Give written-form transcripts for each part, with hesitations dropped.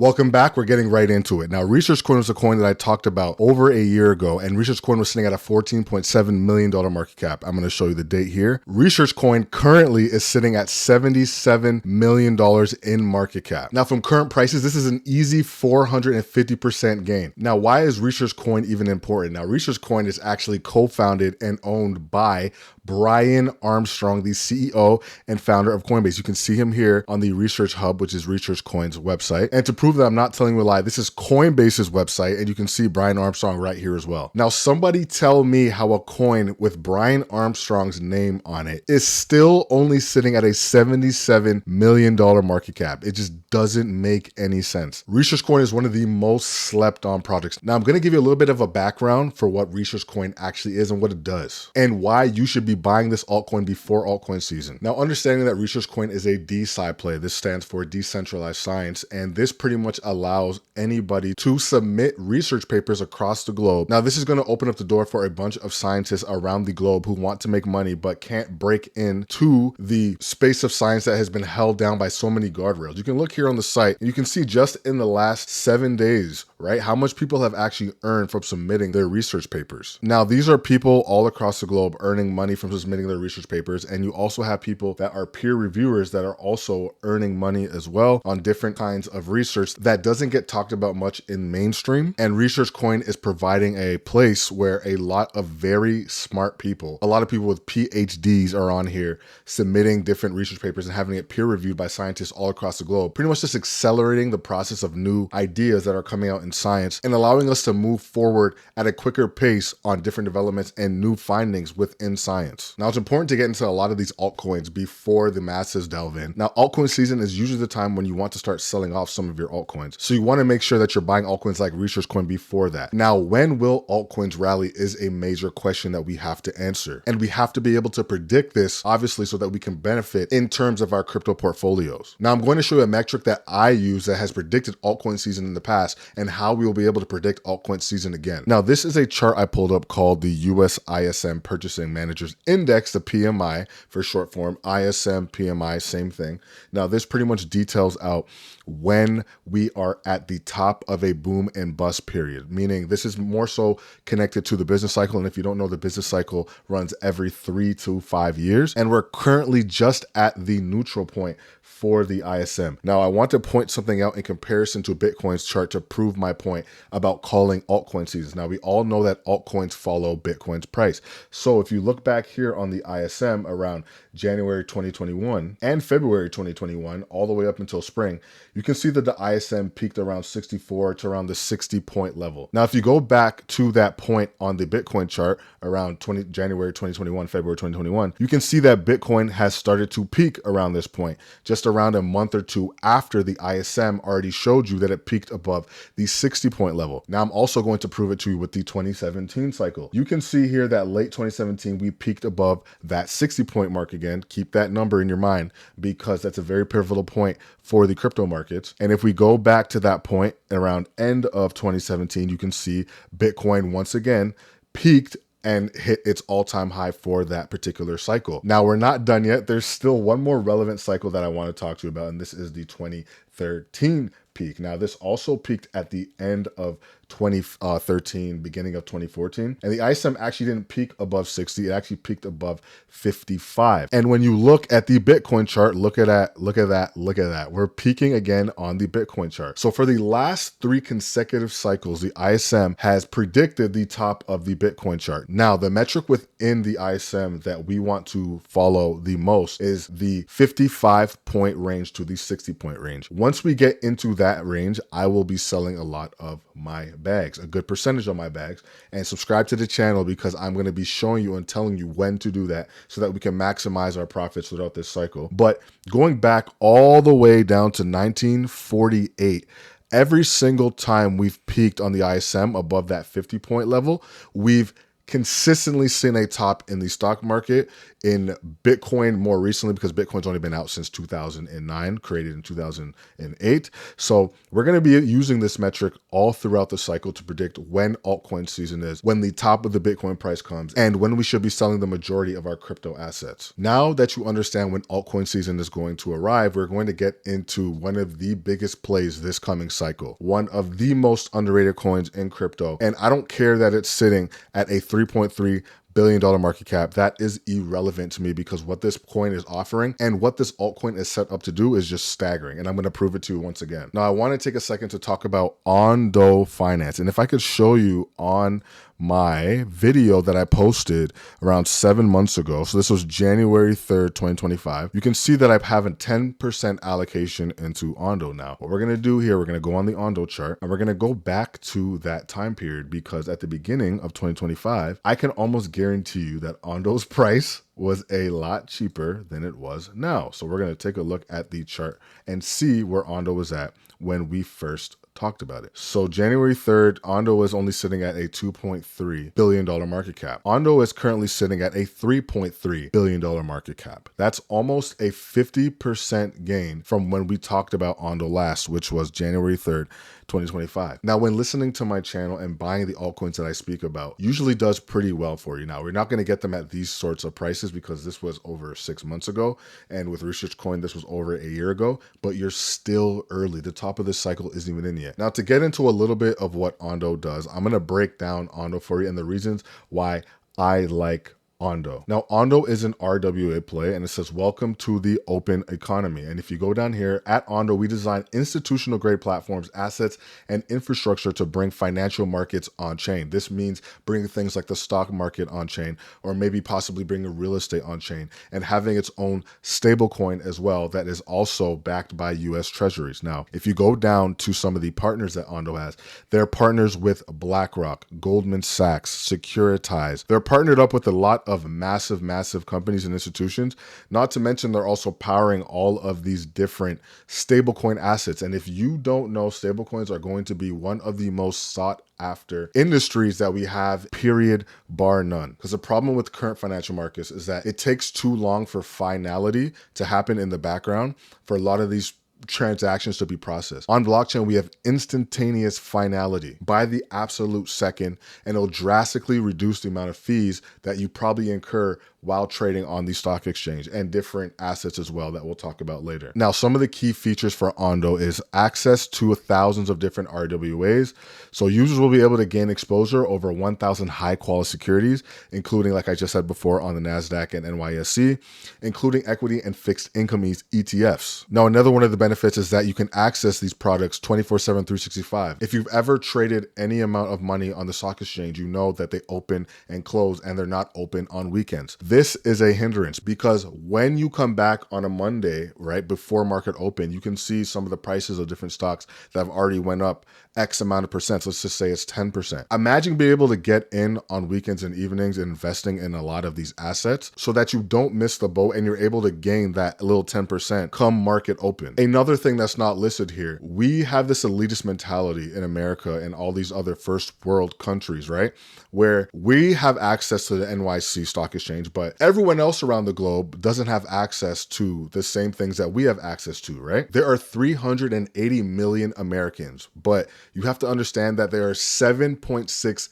Welcome back. We're getting right into it. Now, Research Coin was a coin that I talked about over a year ago, and Research Coin was sitting at a $14.7 million market cap. I'm going to show you the date here. Research Coin currently is sitting at $77 million in market cap. Now, from current prices, this is an easy 450% gain. Now, why is Research Coin even important? Now, Research Coin is actually co-founded and owned by Brian Armstrong, the CEO and founder of Coinbase. You can see him here on the Research Hub, which is Research Coin's website. And to prove that I'm not telling you a lie, this is Coinbase's website, and you can see Brian Armstrong right here as well. Now, somebody tell me how a coin with Brian Armstrong's name on it is still only sitting at a $77 million market cap. It just doesn't make any sense. Research Coin is one of the most slept on projects. Now, I'm going to give you a little bit of a background for what Research Coin actually is and what it does, and why you should be buying this altcoin before altcoin season. Now, understanding that Research Coin is a DeSci play, this stands for decentralized science, and this pretty much allows anybody to submit research papers across the globe. Now, this is going to open up the door for a bunch of scientists around the globe who want to make money but can't break into the space of science that has been held down by so many guardrails. You can look here on the site and you can see just in the last 7 days, right, how much people have actually earned from submitting their research papers. Now, these are people all across the globe earning money from submitting their research papers, and you also have people that are peer reviewers that are also earning money as well on different kinds of research that doesn't get talked about much in mainstream. And Research Coin is providing a place where a lot of very smart people, a lot of people with PhDs are on here submitting different research papers and having it peer reviewed by scientists all across the globe, pretty much just accelerating the process of new ideas that are coming out in science and allowing us to move forward at a quicker pace on different developments and new findings within science. Now, it's important to get into a lot of these altcoins before the masses delve in. Now, altcoin season is usually the time when you want to start selling off some of your altcoins. So you want to make sure that you're buying altcoins like Research Coin before that. Now, when will altcoins rally is a major question that we have to answer. And we have to be able to predict this, obviously, so that we can benefit in terms of our crypto portfolios. Now, I'm going to show you a metric that I use that has predicted altcoin season in the past and how we will be able to predict altcoin season again. Now, this is a chart I pulled up called the US ISM Purchasing Managers Index, the PMI for short form, ISM, PMI, same thing. Now, this pretty much details out when we are at the top of a boom and bust period, meaning this is more so connected to the business cycle. And if you don't know, the business cycle runs every 3 to 5 years. And we're currently just at the neutral point for the ISM. Now, I want to point something out in comparison to Bitcoin's chart to prove my point about calling altcoin seasons. Now, we all know that altcoins follow Bitcoin's price. So if you look back here on the ISM around January 2021 and February 2021, all the way up until spring, you can see that the ISM peaked around 64 to around the 60 point level. Now, if you go back to that point on the Bitcoin chart around January 2021, February 2021, you can see that Bitcoin has started to peak around this point, just around a month or two after the ISM already showed you that it peaked above the 60 point level. Now, I'm also going to prove it to you with the 2017 cycle. You can see here that late 2017, we peaked above that 60 point mark again. Keep that number in your mind because that's a very pivotal point for the crypto markets. And if we go back to that point around end of 2017, you can see Bitcoin once again peaked and hit its all-time high for that particular cycle. Now, we're not done yet. There's still one more relevant cycle that I want to talk to you about, and this is the 2013 peak. Now, this also peaked at the end of 2013, beginning of 2014. And the ISM actually didn't peak above 60. It actually peaked above 55. And when you look at the Bitcoin chart, look at that, look at that, look at that. We're peaking again on the Bitcoin chart. So for the last 3 consecutive cycles, the ISM has predicted the top of the Bitcoin chart. Now, the metric within the ISM that we want to follow the most is the 55 point range to the 60 point range. Once we get into that range, I will be selling a lot of my bags, a good percentage of my bags, and subscribe to the channel because I'm going to be showing you and telling you when to do that so that we can maximize our profits throughout this cycle. But going back all the way down to 1948, every single time we've peaked on the ISM above that 50 point level, we've consistently seen a top in the stock market, in Bitcoin more recently, because Bitcoin's only been out since 2009, created in 2008. So we're going to be using this metric all throughout the cycle to predict when altcoin season is, when the top of the Bitcoin price comes, and when we should be selling the majority of our crypto assets. Now that you understand when altcoin season is going to arrive, we're going to get into one of the biggest plays this coming cycle, one of the most underrated coins in crypto. And I don't care that it's sitting at a $3.3 billion market cap. That is irrelevant to me, because what this coin is offering and what this altcoin is set up to do is just staggering. And I'm going to prove it to you once again. Now, I want to take a second to talk about Ondo Finance. And if I could show you on my video that I posted around 7 months ago. So this was January 3rd, 2025. You can see that I have a 10% allocation into Ondo now. What we're going to do here, we're going to go on the Ondo chart and we're going to go back to that time period, because at the beginning of 2025, I can almost guarantee you that Ondo's price was a lot cheaper than it was now. So we're going to take a look at the chart and see where Ondo was at when we first talked about it. So January 3rd, Ondo was only sitting at a $2.3 billion market cap. Ondo is currently sitting at a $3.3 billion market cap. That's almost a 50% gain from when we talked about Ondo last, which was January 3rd, 2025. Now, when listening to my channel and buying the altcoins that I speak about, usually does pretty well for you. Now, we're not going to get them at these sorts of prices because this was over 6 months ago. And with Research Coin, this was over a year ago, but you're still early. The top of this cycle isn't even in yet. Now, to get into a little bit of what Ondo does, I'm going to break down Ondo for you and the reasons why I like Ondo. Now, Ondo is an RWA play, and it says, welcome to the open economy. And if you go down here, at Ondo, we design institutional grade platforms, assets, and infrastructure to bring financial markets on chain. This means bringing things like the stock market on chain, or maybe possibly bringing real estate on chain, and having its own stable coin as well that is also backed by US treasuries. Now, if you go down to some of the partners that Ondo has, they're partners with BlackRock, Goldman Sachs, Securitize. They're partnered up with a lot of massive companies and institutions, not to mention they're also powering all of these different stablecoin assets. And if you don't know, stablecoins are going to be one of the most sought after industries that we have, period, bar none. Because the problem with current financial markets is that it takes too long for finality to happen in the background for a lot of these transactions to be processed. On blockchain, we have instantaneous finality by the absolute second, and it'll drastically reduce the amount of fees that you probably incur while trading on the stock exchange, and different assets as well that we'll talk about later. Now, some of the key features for Ondo is access to thousands of different RWAs. So users will be able to gain exposure over 1,000 high quality securities, including, like I just said before, on the NASDAQ and NYSE, including equity and fixed income ETFs. Now, another one of the benefits is that you can access these products 24/7, 365. If you've ever traded any amount of money on the stock exchange, you know that they open and close, and they're not open on weekends. This is a hindrance, because when you come back on a Monday, right before market open, you can see some of the prices of different stocks that have already went up X amount of percent. So let's just say it's 10%. Imagine being able to get in on weekends and evenings and investing in a lot of these assets so that you don't miss the boat and you're able to gain that little 10% come market open. Another thing that's not listed here, we have this elitist mentality in America and all these other first world countries, right? Where we have access to the NYC stock exchange, but everyone else around the globe doesn't have access to the same things that we have access to, right? There are 380 million Americans, but you have to understand that there are 7.6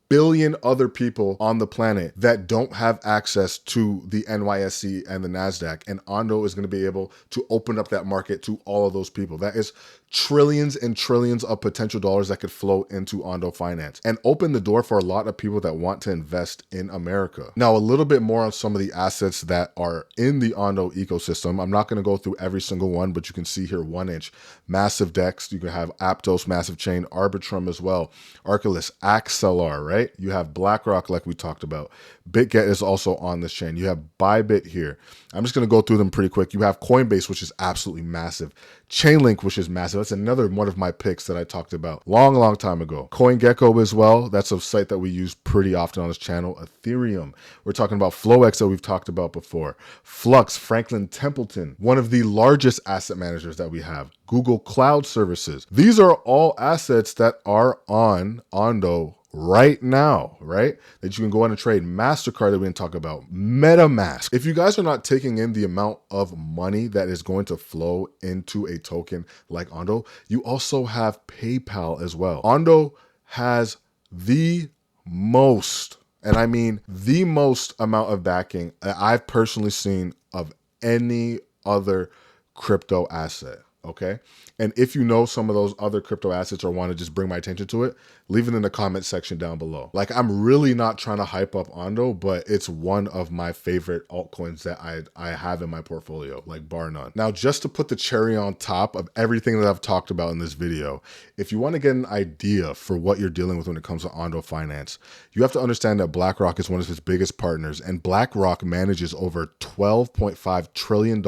billion other people on the planet that don't have access to the NYSE and the NASDAQ, and Ondo is going to be able to open up that market to all of those people. That is trillions and trillions of potential dollars that could flow into Ondo Finance and open the door for a lot of people that want to invest in America. Now, a little bit more on some of the assets that are in the Ondo ecosystem. I'm not going to go through every single one, but you can see here 1inch, massive DEX. You can have Aptos, massive chain, Arbitrum as well, Arculus, Axelar, right? You have BlackRock, like we talked about. BitGet is also on this chain. You have Bybit here. I'm just going to go through them pretty quick. You have Coinbase, which is absolutely massive. Chainlink, which is massive. That's another one of my picks that I talked about long time ago. CoinGecko as well. That's a site that we use pretty often on this channel. Ethereum. We're talking about FlowX that we've talked about before. Flux, Franklin Templeton, one of the largest asset managers that we have. Google Cloud Services. These are all assets that are on Ondo right now, right? That you can go on and trade. MasterCard that we didn't talk about. MetaMask. If you guys are not taking in the amount of money that is going to flow into a token like Ondo, you also have PayPal as well. Ondo has the most, and I mean the most amount of backing that I've personally seen of any other crypto asset. Okay. And if you know some of those other crypto assets or want to just bring my attention to it, leave it in the comment section down below. Like, I'm really not trying to hype up Ondo, but it's one of my favorite altcoins that I have in my portfolio, like bar none. Now, just to put the cherry on top of everything that I've talked about in this video, if you want to get an idea for what you're dealing with when it comes to Ondo Finance, you have to understand that BlackRock is one of his biggest partners, and BlackRock manages over $12.5 trillion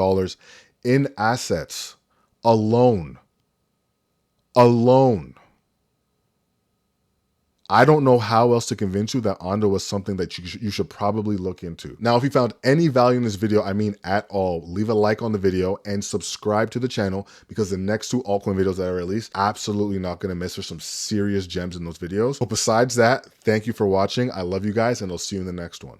in assets. Alone. I don't know how else to convince you that Ondo is something that you should probably look into. Now, if you found any value in this video, I mean at all, leave a like on the video and subscribe to the channel, because the next 2 altcoin videos that I release, absolutely not going to miss. There's some serious gems in those videos. But besides that, thank you for watching. I love you guys, and I'll see you in the next one.